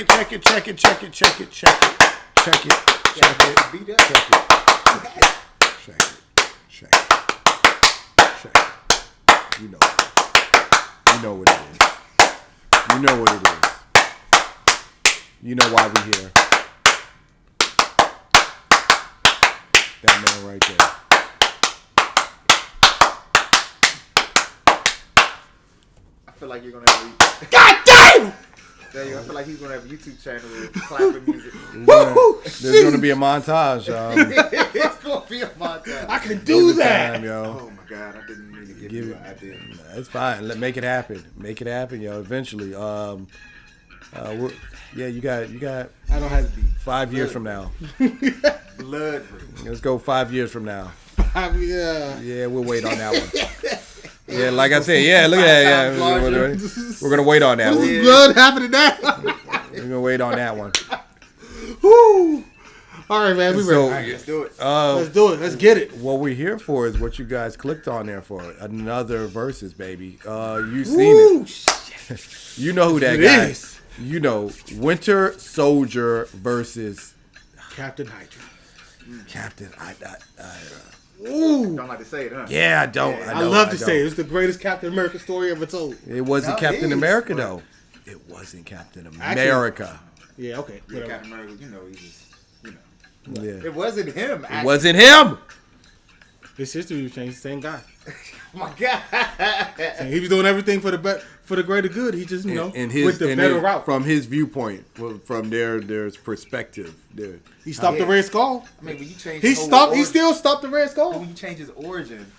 check it. Check it. Check it. Check it. Check it. Check it. Check it. Check it. Check it. Check it. Check it. Check it. You know. You know what it is. You know what it is. You know why we're here. That man right there. I feel like you're gonna have a... God damn! There you go. I feel like he's gonna have a YouTube channel with clapping music. There's gonna be a montage. It's gonna be a montage. I can do that. Time, yo. Oh my god, I didn't mean to give you an idea. It's fine. Make it happen. Make it happen, yo. Eventually. Yeah, you got. I don't have to be 5 years from now. Blood. Let's go 5 years from now. Yeah, we'll wait on that one. Yeah, like I said, yeah, look at that. Yeah, we're gonna wait on that one. What's blood happening now? We're gonna wait on that one. Woo! All right, man, we ready. All right, let's do it. Let's do it. Let's get it. What we're here for is what you guys clicked on there for. Another versus, baby. You seen it. You know who that guy is. You know, Winter Soldier versus Captain Hydra. Captain Hydra. Ooh. Don't like to say it, huh? Yeah, I don't. I love to say it. It's the greatest Captain America story ever told. It wasn't Captain America, though. It wasn't Captain America. Yeah, okay. Yeah, Captain America, he was, Yeah. It wasn't him. It wasn't him. His history was changed. Same guy. Oh my God. And he was doing everything for the greater good. He just, went the better route. From his viewpoint, from their perspective. He stopped the Red Skull. I mean, when you change He still stopped the Red Skull. When you change his origin,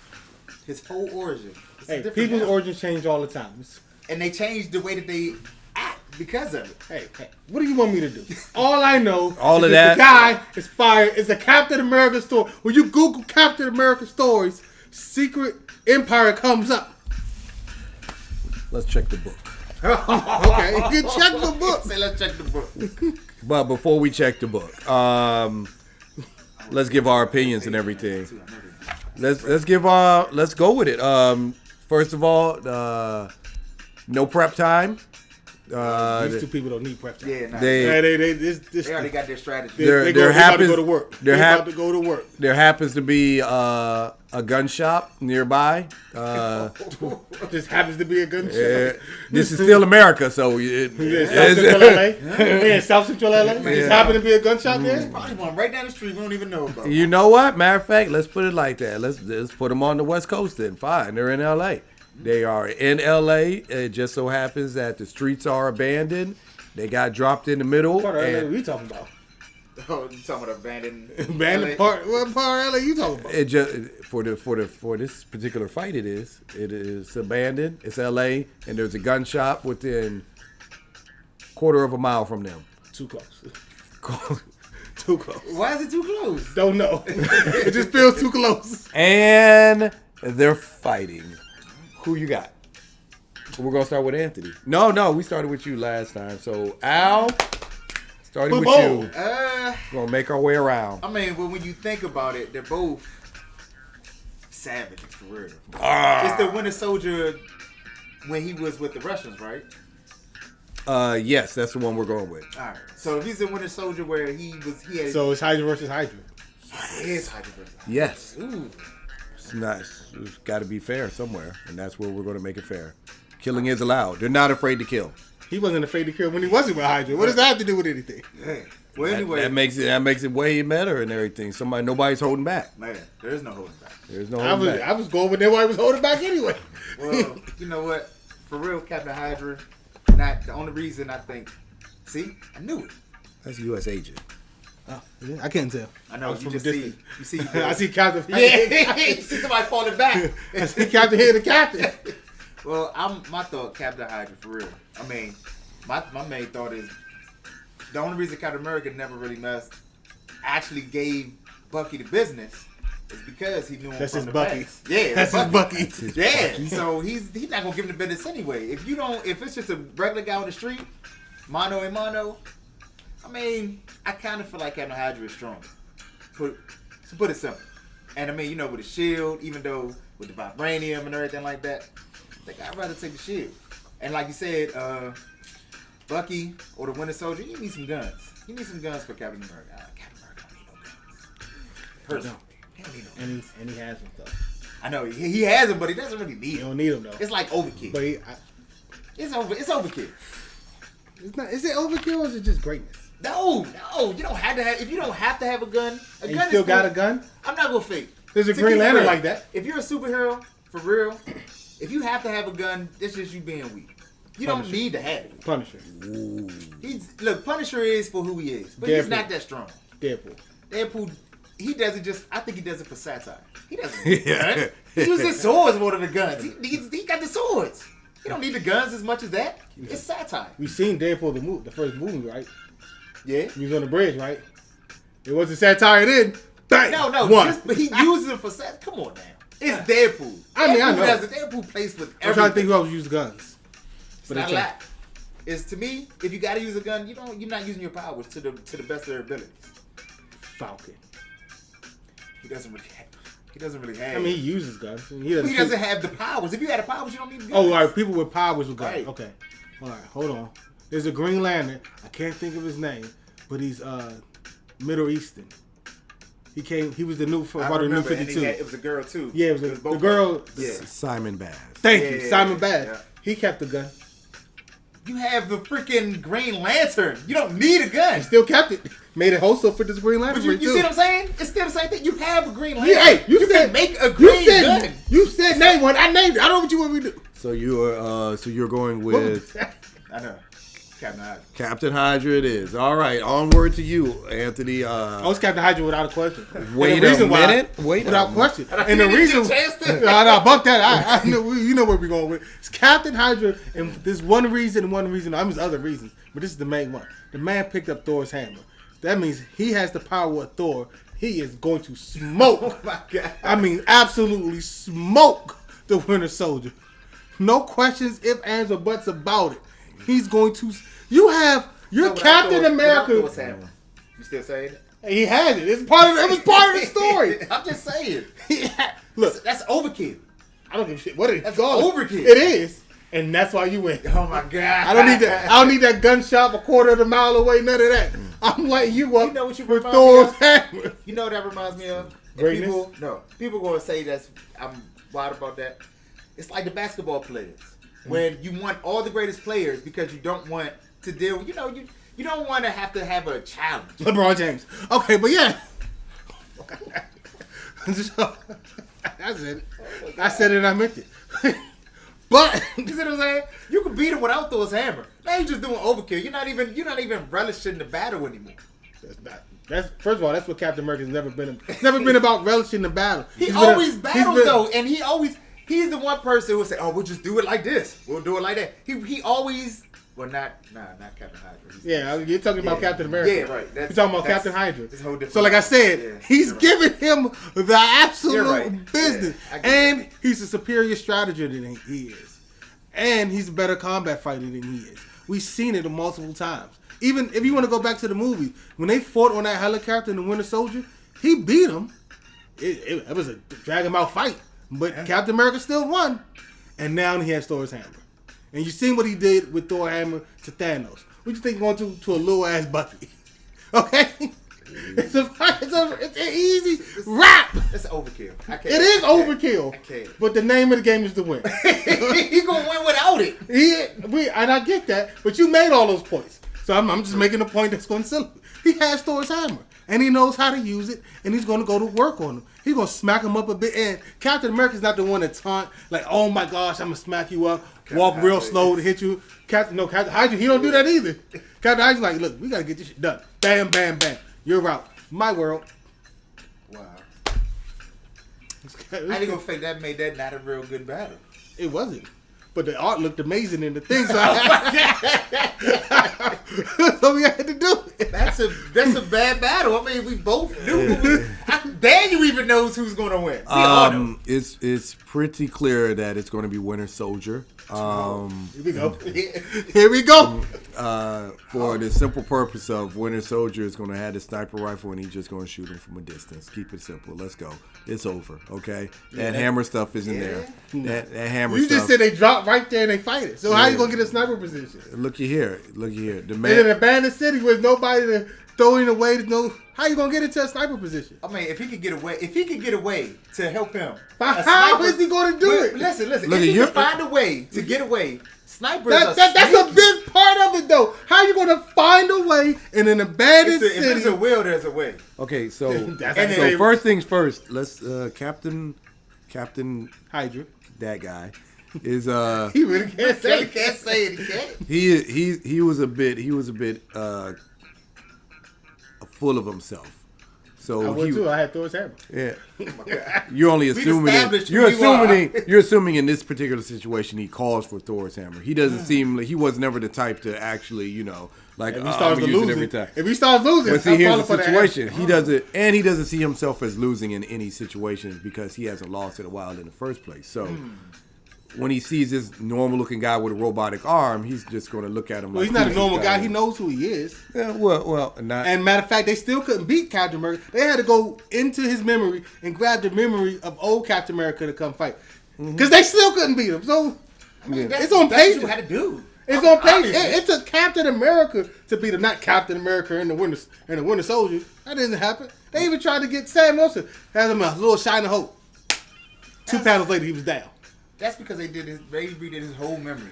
his whole origin. Hey, people's origins change all the time. And they change the way that they act because of it. Hey, what do you want me to do? All I know all is of that. The guy is fired. It's a Captain America story. When you Google Captain America stories, Secret Empire comes up. Let's check the book. Okay, you can check the book. Say, let's check the book. But before we check the book, let's give our opinions and everything. Let's go with it. First of all, no prep time. These two people don't need prep time. Yeah, they already got their strategy. They're about to go to work. They're about to go to work. There happens to be a gun shop nearby. Just happens to be a gun shop. This is still America, so South Central LA. Just happen to be a gun shop there. There's probably one right down the street we don't even know about. You know what? Matter of fact, let's put it like that. Let's put them on the West Coast then. Fine, they're in LA. They are in LA. It just so happens that the streets are abandoned. They got dropped in the middle. What part of LA are you talking about? Oh, you talking about abandoned part? What part of LA you talking about? It just for this particular fight, it is abandoned. It's LA, and there's a gun shop within quarter of a mile from them. Too close. Too close. Why is it too close? Don't know. It just feels too close. And they're fighting. Who you got? We're going to start with Anthony. No, we started with you last time. So, Al, starting with you. We're going to make our way around. I mean, well, when you think about it, they're both savages, for real. It's the Winter Soldier when he was with the Russians, right? Yes, that's the one we're going with. All right. So, if he's the Winter Soldier where he had... So, it's Hydra versus Hydra. It is Hydra versus Hydra. Yes. Ooh. It's nice. It's got to be fair somewhere, and that's where we're going to make it fair. Killing is allowed. They're not afraid to kill. He wasn't afraid to kill when he wasn't with Hydra. What does that have to do with anything? Yeah. Well, anyway, that makes it way better and everything. Nobody's holding back. Man, there is no holding back. There's no holding back. I was going with nobody was holding back anyway. Well, you know what? For real, Captain Hydra. Not the only reason I think. See, I knew it. That's a U.S. agent. Oh, yeah, I can't tell. I know. You just distance. see. I see Captain. Yeah, you see somebody falling back. I see Captain here, the Captain. Well, my thought, Captain Hydra, for real. I mean, my main thought is the only reason Captain America never really actually gave Bucky the business is because he knew him that's from his the Bucky. past. Yeah, that's his Bucky. Yeah, so he's not gonna give him the business anyway. If it's just a regular guy on the street, mano a mano. I mean, I kind of feel like Captain Hydra is stronger. To put it simple. And I mean, with a shield, even though with the vibranium and everything like that, I think I'd rather take the shield. And like you said, Bucky or the Winter Soldier, you need some guns. You need some guns for Captain America. Captain America don't need no guns. Personally, he don't need no guns. And he has them though. I know he has them, but he doesn't really need He them. don't need them though. It's like overkill. But It's overkill. it's not. Is it overkill or is it just greatness? No, you don't have to have. If you don't have to have a gun, And you still got a gun? I'm not gonna fake. There's a To Green keep it Lantern real, like that. If you're a superhero for real, if you have to have a gun, it's just you being weak. You don't Punisher. need to have it. Punisher. Punisher is for who he is, but he's not that strong. Deadpool, he does it just. I think he does it for satire. He doesn't. Yeah. He uses swords more than the guns. He got the swords. He don't need the guns as much as that. It's satire. We seen Deadpool the first movie, right? Yeah. He was on the bridge, right? It wasn't satire then. Bang! No. One. But he uses it for satire. Come on now. It's Deadpool. I mean, I know. Deadpool plays with everything. I'm trying to think who else used guns. It's not a lot. It's to me, if you gotta use a gun, you're not using your powers to the best of their abilities. Falcon. He doesn't really have. I mean, he uses guns. He doesn't have the powers. If you had the powers, you don't need the guns. Oh, all right. People with powers with guns. Right. Okay. All right. Hold on. There's a Green Lantern. I can't think of his name, but he's Middle Eastern. He was the new part of the New 52. It was a girl too. Yeah, it was the girl. Yeah. Simon Bass. Thank you, Simon Bass. Yeah. He kept the gun. You have the freaking Green Lantern. You don't need a gun. He still kept it. Made it also for this Green Lantern. But you see what I'm saying? It's still the same thing. You have a Green Lantern. Yeah, hey, you said can make a green gun. You said name one. I named it. I don't know what you want me to do. So you're going with I know. Captain Hydra. Captain Hydra. It is. All right. Onward to you, Anthony. I was Captain Hydra without a question. Wait a minute. Without question. And the didn't reason, get a chance to. no, bump that. I know, you know where we're going with. It's Captain Hydra, and there's one reason. I mean, there's other reasons, but this is the main one. The man picked up Thor's hammer. That means he has the power of Thor. He is going to smoke. Oh my God. I mean, absolutely smoke the Winter Soldier. No questions, ifs, ands, or buts about it. He's going to. You're Captain America. You still saying it? He has it. It was part of the story. I'm just saying. Look, That's overkill. I don't give a shit. What it is? That's overkill. It is, and that's why you win. Oh my God. I don't need that gun shop a quarter of a mile away. None of that. I'm lighting you up. You know what you with remind Thor's me of? hammer. You know what that reminds me of? Greatness? People gonna say I'm wild about that. It's like the basketball players. When you want all the greatest players because you don't want to deal with, you don't want to have a challenge. LeBron James. Okay, but yeah. I said it. I said it and I meant it. But You see what I'm saying? You can beat him without Thor's hammer. Now you're just doing overkill. You're not even relishing the battle anymore. that's first of all, that's what Captain America's never been. It's never been about relishing the battle. He always battles though, and he's the one person who will say, "Oh, we'll just do it like this. We'll do it like that." He always, well, not Captain Hydra. Yeah, you're talking about Captain America. Yeah, right. You're talking about Captain Hydra. It's a whole different. So, like I said, Yeah, he's you're right. giving him the absolute You're right. business, Yeah, I get and that. he's a superior strategist than he is, and he's a better combat fighter than he is. We've seen it multiple times. Even if you want to go back to the movie, when they fought on that helicopter in the Winter Soldier, he beat him. It was a drag him out fight, but Captain America still won. And now he has Thor's hammer. And you seen what he did with Thor's hammer to Thanos. What you think going to a little ass Bucky? Okay? It's an easy rap. It's overkill. I can't. It is overkill. I can't. But the name of the game is to win. He gonna win without it. And I get that, but you made all those points. So I'm just making a point that's going to sell it. He has Thor's hammer, and he knows how to use it, and he's going to go to work on him. He's going to smack him up a bit. And Captain America's not the one to taunt, like, oh my gosh, I'm going to smack you up, walk real slow to hit you. Captain Hydra, he don't do that either. Captain Hydra's like, look, we got to get this shit done. Bam, bam, bam. You're out. My world. Wow. I ain't gonna fake that made that not a real good battle. It wasn't. But the art looked amazing in the thing, so, so we had to do it. That's a bad battle. I mean, we both knew. Daniel even knows who's gonna win. We all know. It's pretty clear that it's going to be Winter Soldier. Here we go. Here we go. for the simple purpose of Winter Soldier is going to have the sniper rifle and he's just going to shoot him from a distance. Keep it simple. Let's go. It's over. Okay. That hammer stuff is in there. That hammer. You stuff. just said they drop right there and they fight it. So how you gonna get a sniper position? Looky here. The In man. an abandoned city with nobody to throw it away, how you gonna get into a sniper position? I mean, if he could get away to help him, But how is he gonna do it? Listen. Look, If he you're- can find a way to get away, snipers That's are a big part of it, though. How you gonna find a way in an abandoned If city? there's a will, there's a way. Okay, so That's And how then- you first things first. Let's Captain Hydra. that guy is He really can't say He it. can't say it. He can't. he was a bit full of himself. So I would too. I had Thor's hammer. Yeah, you're only assuming. established You're who you are. assuming. You're assuming in this particular situation he calls for Thor's hammer. He doesn't seem like he was never the type to actually, like If he I'm starts gonna to use it lose every time. if he starts losing, But see, I'm here's falling the for that situation. hammer. He doesn't see himself as losing in any situations because he hasn't lost in a while in the first place. So when he sees this normal-looking guy with a robotic arm, he's just going to look at him. Well, like he's not a who's normal this guy. He knows who he is. Yeah, well, not. And matter of fact, they still couldn't beat Captain America. They had to go into his memory and grab the memory of old Captain America to come fight. Because they still couldn't beat him. So it's on That's page. what you had to do. It's on page. Obviously. It took Captain America to beat him, not Captain America and the Winter Soldier. That didn't happen. They even tried to get Sam Wilson. Had him a little shine of hope. 2 panels later, he was down. That's because they redid his whole memory.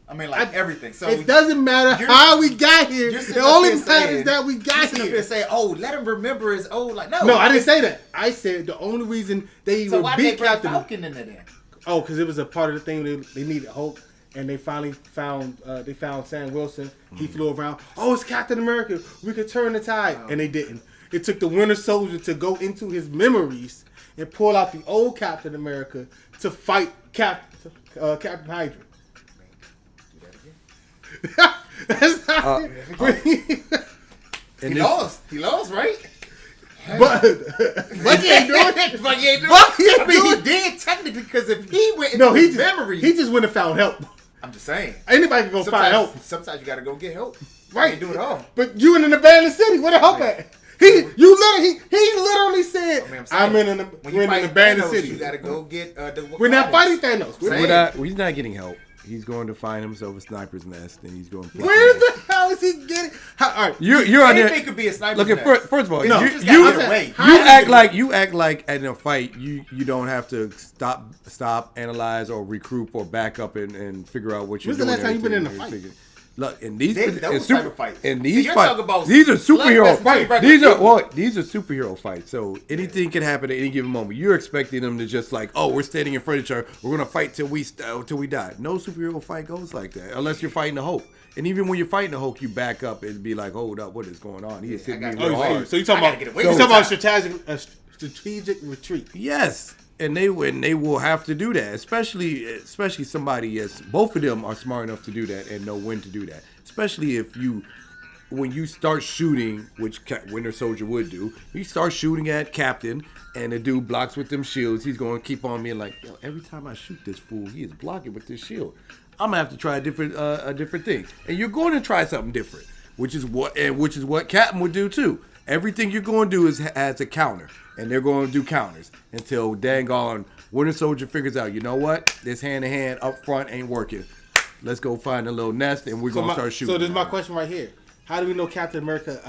I mean, like everything. So It doesn't matter you're- how we got here. you're The sitting only up here matters saying- that we you're got sitting up here. here saying, "Oh, let him remember his old." Like, No, I didn't say that. I said the only reason they So even why did they beat bring Captain. Falcon in there then? Oh, because it was a part of the thing they needed hope, and they finally found Sam Wilson. He flew around. Oh, it's Captain America. We could turn the tide, and they didn't. It took the Winter Soldier to go into his memories and pull out the old Captain America to fight Captain Hydra. That's not. and He lost, right? but Bucky ain't doing it. Bucky ain't doing Bucky it. ain't I mean, doing he did technically because if he went into no, his memory, he just went and found help. I'm just saying. Anybody can go find help. Sometimes you gotta go get help. Right. You can't do it all. But you in an abandoned city, where the help at? He literally said, I mean, I'm in an when you abandoned fight Thanos, city. You gotta go get the. We're not Wakandans. fighting Thanos. He's not getting help. He's going to find himself a sniper's nest, and he's going. Where the hell is he getting? All right, You're on Anything there. could be a sniper. Look at first of all, No, you just gotta get away. you act like in a fight you don't have to stop, analyze or regroup or back up and figure out what you're When's the doing. last time you've been in a everything. fight? Look, in these Those in type of fights. in See, these you're fights, talking about these are superhero slugfests between fights. regular These are superhero fights. So anything can happen at any given moment. You're expecting them to just like, oh, we're standing in front of each other. We're gonna fight till we die. No superhero fight goes like that unless you're fighting the Hulk. And even when you're fighting the Hulk, you back up and be like, hold up, what is going on? He is hitting me real hard. So you talking I about gotta get away strategic retreat? Yes, and they will have to do that, especially somebody as both of them are smart enough to do that and know when to do that. Especially when you start shooting, which Winter Soldier would do, you start shooting at Captain, and the dude blocks with them shields. He's going to keep on being like, yo, every time I shoot this fool, he is blocking with this shield. I'm gonna have to try a different thing, and you're going to try something different, which is what Captain would do too. Everything you're going to do has a counter, and they're going to do counters until dang on Winter Soldier figures out, you know what, this hand-to-hand up front ain't working. Let's go find a little nest, and we're going to start shooting. So this is my question right here. How do we know Captain America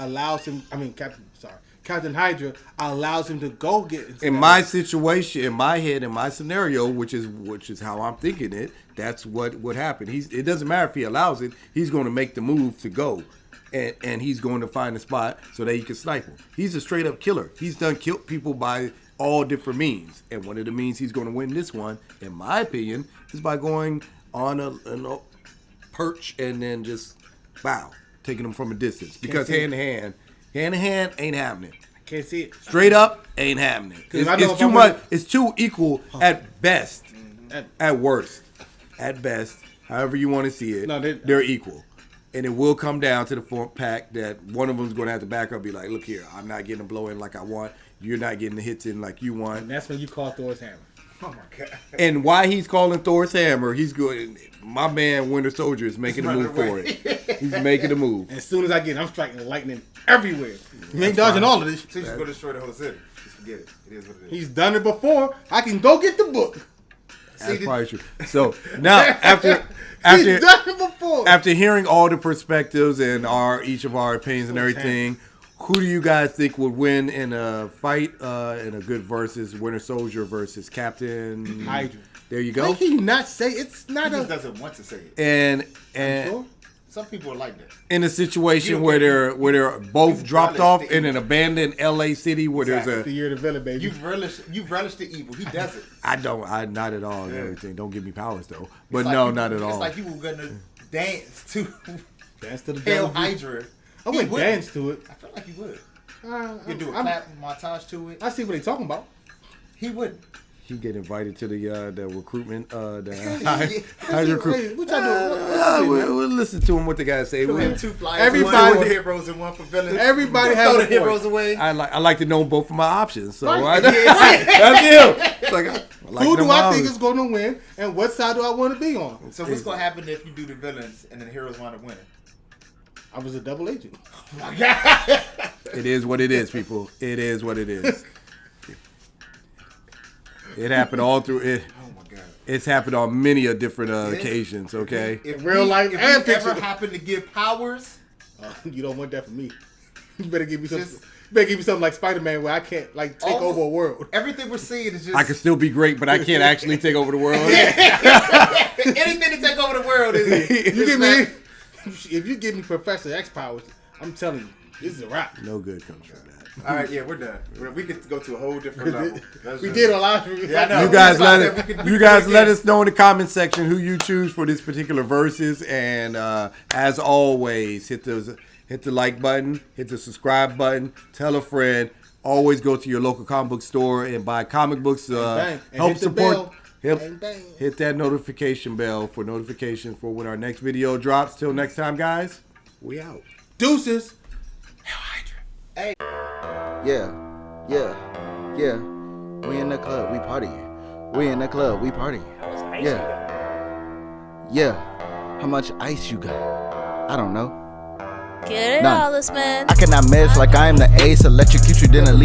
Captain Hydra allows him to go get into in that my situation, in my head, in my scenario, which is how I'm thinking it, that's what would happen. It doesn't matter if he allows it. He's going to make the move to go, and he's going to find a spot so that he can snipe him. He's a straight up killer. He's done killed people by all different means, and one of the means he's going to win this one, in my opinion, is by going on a perch and then just taking them from a distance. Because hand to hand ain't happening. I can't see it. Straight up ain't happening. It's too much. It's too equal at best. At worst. At best. However you want to see it. No, they're equal. And it will come down to the fact that one of them is going to have to back up and be like, look here, I'm not getting a blow in like I want. You're not getting the hits in like you want. And that's when you call Thor's hammer. Oh my god. And why he's calling Thor's hammer, he's good. My man Winter Soldier is making a move for it. He's making a move. As soon as I get it, I'm striking lightning everywhere. You ain't dodging all of this. So you just go destroy the whole city. Just forget it. It is what it is. He's done it before. I can go get the book. That's probably true. So now after He's done it before. after hearing all the perspectives and each of our opinions and everything, who do you guys think would win in a fight in a good versus Winter Soldier versus Captain Hydra? There you Why go. can you not say it's not He a? just doesn't want to say it. And Sure? Some people are like that. in a situation where they're both dropped off in an abandoned LA city where The there's a year of the villain, baby. You relish the evil. He does it. I not at all and everything. Don't give me powers though. But It's like no, you- not at all. It's like you were gonna dance to Dance to the Hail devil. Hydra. I He wouldn't would. dance to it. I feel like you would. You You do a clap montage to it. I see what they talking about. He wouldn't. He get invited to the recruitment Hydra Hey, recruit. what y'all doing? We'll listen to him what the guys say. We have two flyers. Everybody- one for the heroes and one for villains. Everybody Throw has the a heroes point. away. I like to know both of my options. So Right. that's him. It's like, I like Who them do I all. think is going to win, and what side do I want to be on? So what's gonna happen if you do the villains and then the heroes wind up winning? I was a double agent. Oh my god! It is what it is, people. It is what it is. It happened all through it. Oh my god! It's happened on many a different occasions. Okay. If Real life if and we ever fiction. happen to give powers, You don't want that from me. You better give me something. Just- You better give me something like Spider-Man where I can't like take Oh. over a world. everything we're seeing is just I can still be great, but I can't actually take over the world. anything to take over the world is. You give me if you give me Professor X powers, I'm telling you, this is a wrap. No good comes from that. All right, yeah, we're done. We could go to a whole different level. We did a lot. Yeah, I know. You guys That's why I let said we could you do guys it let again. us know in the comment section who you choose for this particular verses, and as always, hit the like button, hit the subscribe button, tell a friend. Always go to your local comic book store and buy comic books. bang. And Help hit the support. bell. Bang, bang. Hit that notification bell for notifications for when our next video drops. Till next time, guys. We out. Deuces. Yeah. We in the club, we partying. We in the club, we partying. Yeah. How much ice you got? I don't know. Get it, None. Hollis, man. I cannot miss like I am the ace. Electrocute you, then elite.